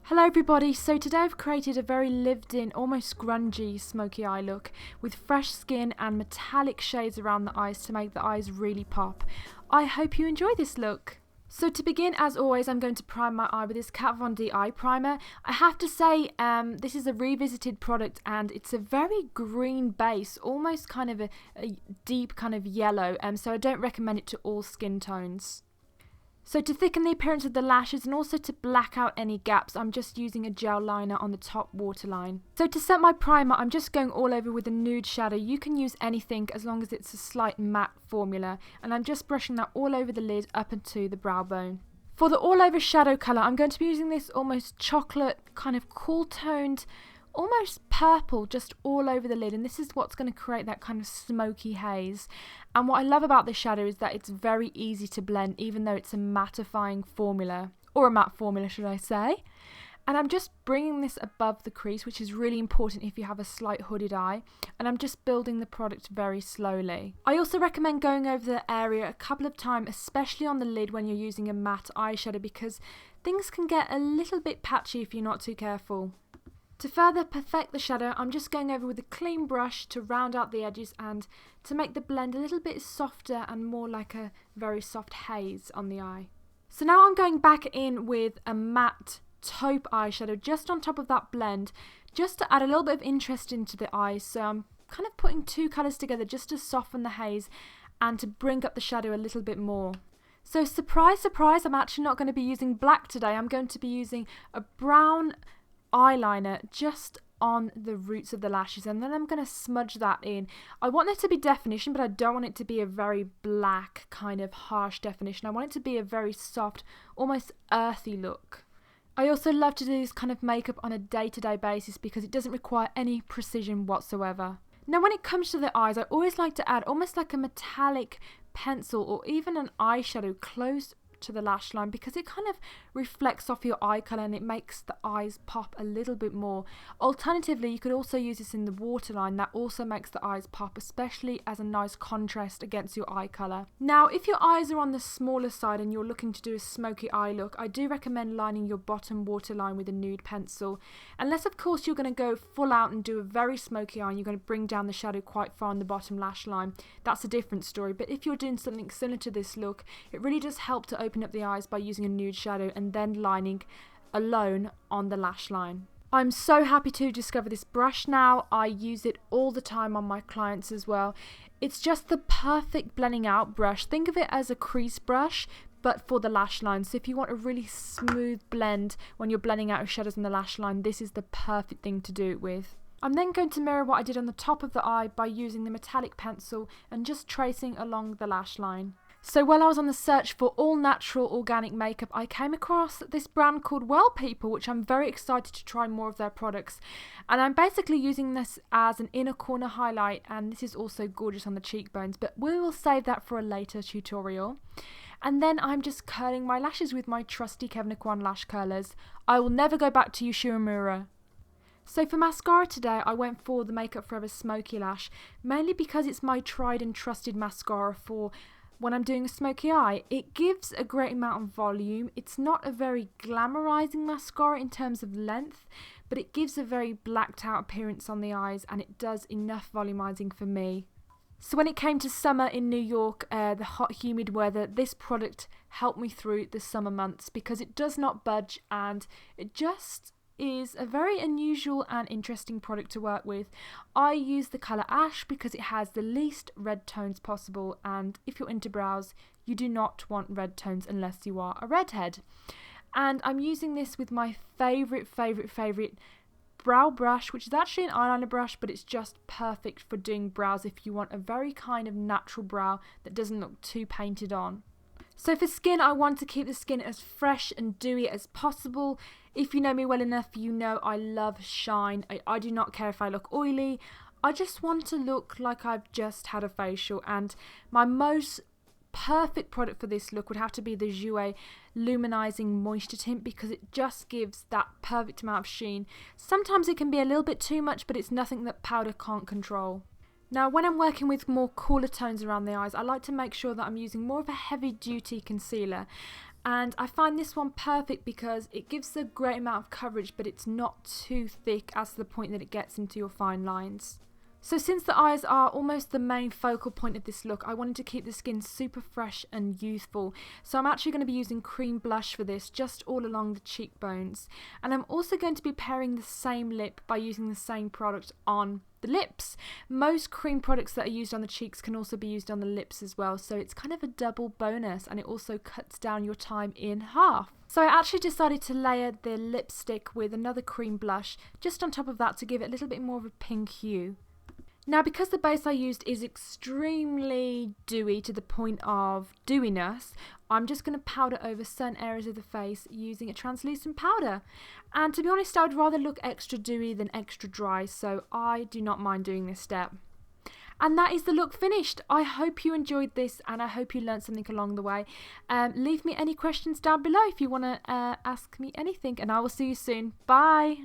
Hello everybody, so today I've created a very lived in, almost grungy smoky eye look with fresh skin and metallic shades around the eyes to make the eyes really pop. I hope you enjoy this look. So to begin, as always, I'm going to prime my eye with this Kat Von D eye primer. I have to say this is a revisited product and it's a very green base, almost kind of a deep kind of yellow, so I don't recommend it to all skin tones. So to thicken the appearance of the lashes and also to black out any gaps, I'm just using a gel liner on the top waterline. So to set my primer, I'm just going all over with a nude shadow. You can use anything as long as it's a slight matte formula. And I'm just brushing that all over the lid up into the brow bone. For the all over shadow colour, I'm going to be using this almost chocolate, kind of cool toned, almost purple just all over the lid, and this is what's going to create that kind of smoky haze. And what I love about this shadow is that it's very easy to blend, even though it's a mattifying formula, or a matte formula should I say. And I'm just bringing this above the crease, which is really important if you have a slight hooded eye, and I'm just building the product very slowly. I also recommend going over the area a couple of times, especially on the lid when you're using a matte eyeshadow, because things can get a little bit patchy if you're not too careful. To further perfect the shadow, I'm just going over with a clean brush to round out the edges and to make the blend a little bit softer and more like a very soft haze on the eye. So now I'm going back in with a matte taupe eyeshadow just on top of that blend, just to add a little bit of interest into the eyes. So I'm kind of putting two colours together just to soften the haze and to bring up the shadow a little bit more. So surprise, surprise, I'm actually not going to be using black today. I'm going to be using a brown eyeliner just on the roots of the lashes, and then I'm going to smudge that in. I want there to be definition, but I don't want it to be a very black kind of harsh definition. I want it to be a very soft, almost earthy look. I also love to do this kind of makeup on a day-to-day basis because it doesn't require any precision whatsoever. Now when it comes to the eyes, I always like to add almost like a metallic pencil or even an eyeshadow close to the lash line, because it kind of reflects off your eye colour and it makes the eyes pop a little bit more. Alternatively, you could also use this in the waterline. That also makes the eyes pop, especially as a nice contrast against your eye colour. Now if your eyes are on the smaller side and you're looking to do a smoky eye look, I do recommend lining your bottom waterline with a nude pencil, unless of course you're going to go full out and do a very smoky eye and you're going to bring down the shadow quite far on the bottom lash line. That's a different story, but if you're doing something similar to this look, it really does help to open up the eyes by using a nude shadow and then lining alone on the lash line. I'm so happy to discover this brush now. I use it all the time on my clients as well. It's just the perfect blending out brush. Think of it as a crease brush, but for the lash line. So if you want a really smooth blend when you're blending out your shadows on the lash line, this is the perfect thing to do it with. I'm then going to mirror what I did on the top of the eye by using the metallic pencil and just tracing along the lash line. So while I was on the search for all natural organic makeup, I came across this brand called Well People, which I'm very excited to try more of their products. And I'm basically using this as an inner corner highlight, and this is also gorgeous on the cheekbones, but we will save that for a later tutorial. And then I'm just curling my lashes with my trusty Kevyn Aucoin lash curlers. I will never go back to Ushimura. So for mascara today, I went for the Makeup Forever Smoky Lash, mainly because it's my tried and trusted mascara for when I'm doing a smoky eye. It gives a great amount of volume. It's not a very glamorizing mascara in terms of length, but it gives a very blacked out appearance on the eyes, and it does enough volumizing for me. So when it came to summer in New York, the hot humid weather, this product helped me through the summer months because it does not budge and it just is a very unusual and interesting product to work with. I use the colour Ash because it has the least red tones possible, and if you're into brows, you do not want red tones unless you are a redhead. And I'm using this with my favourite brow brush, which is actually an eyeliner brush, but it's just perfect for doing brows if you want a very kind of natural brow that doesn't look too painted on. So for skin, I want to keep the skin as fresh and dewy as possible. If you know me well enough, you know I love shine. I do not care if I look oily. I just want to look like I've just had a facial, and my most perfect product for this look would have to be the Jouer Luminizing Moisture Tint, because it just gives that perfect amount of sheen. Sometimes it can be a little bit too much, but it's nothing that powder can't control. Now when I'm working with more cooler tones around the eyes, I like to make sure that I'm using more of a heavy duty concealer. And I find this one perfect because it gives a great amount of coverage, but it's not too thick as to the point that it gets into your fine lines. So since the eyes are almost the main focal point of this look, I wanted to keep the skin super fresh and youthful. So I'm actually going to be using cream blush for this, just all along the cheekbones. And I'm also going to be pairing the same lip by using the same product on the lips. Most cream products that are used on the cheeks can also be used on the lips as well, so it's kind of a double bonus, and it also cuts down your time in half. So I actually decided to layer the lipstick with another cream blush just on top of that to give it a little bit more of a pink hue. Now, because the base I used is extremely dewy to the point of dewiness, I'm just going to powder over certain areas of the face using a translucent powder. And to be honest, I would rather look extra dewy than extra dry, so I do not mind doing this step. And that is the look finished. I hope you enjoyed this and I hope you learned something along the way. Leave me any questions down below if you want to ask me anything, and I will see you soon. Bye!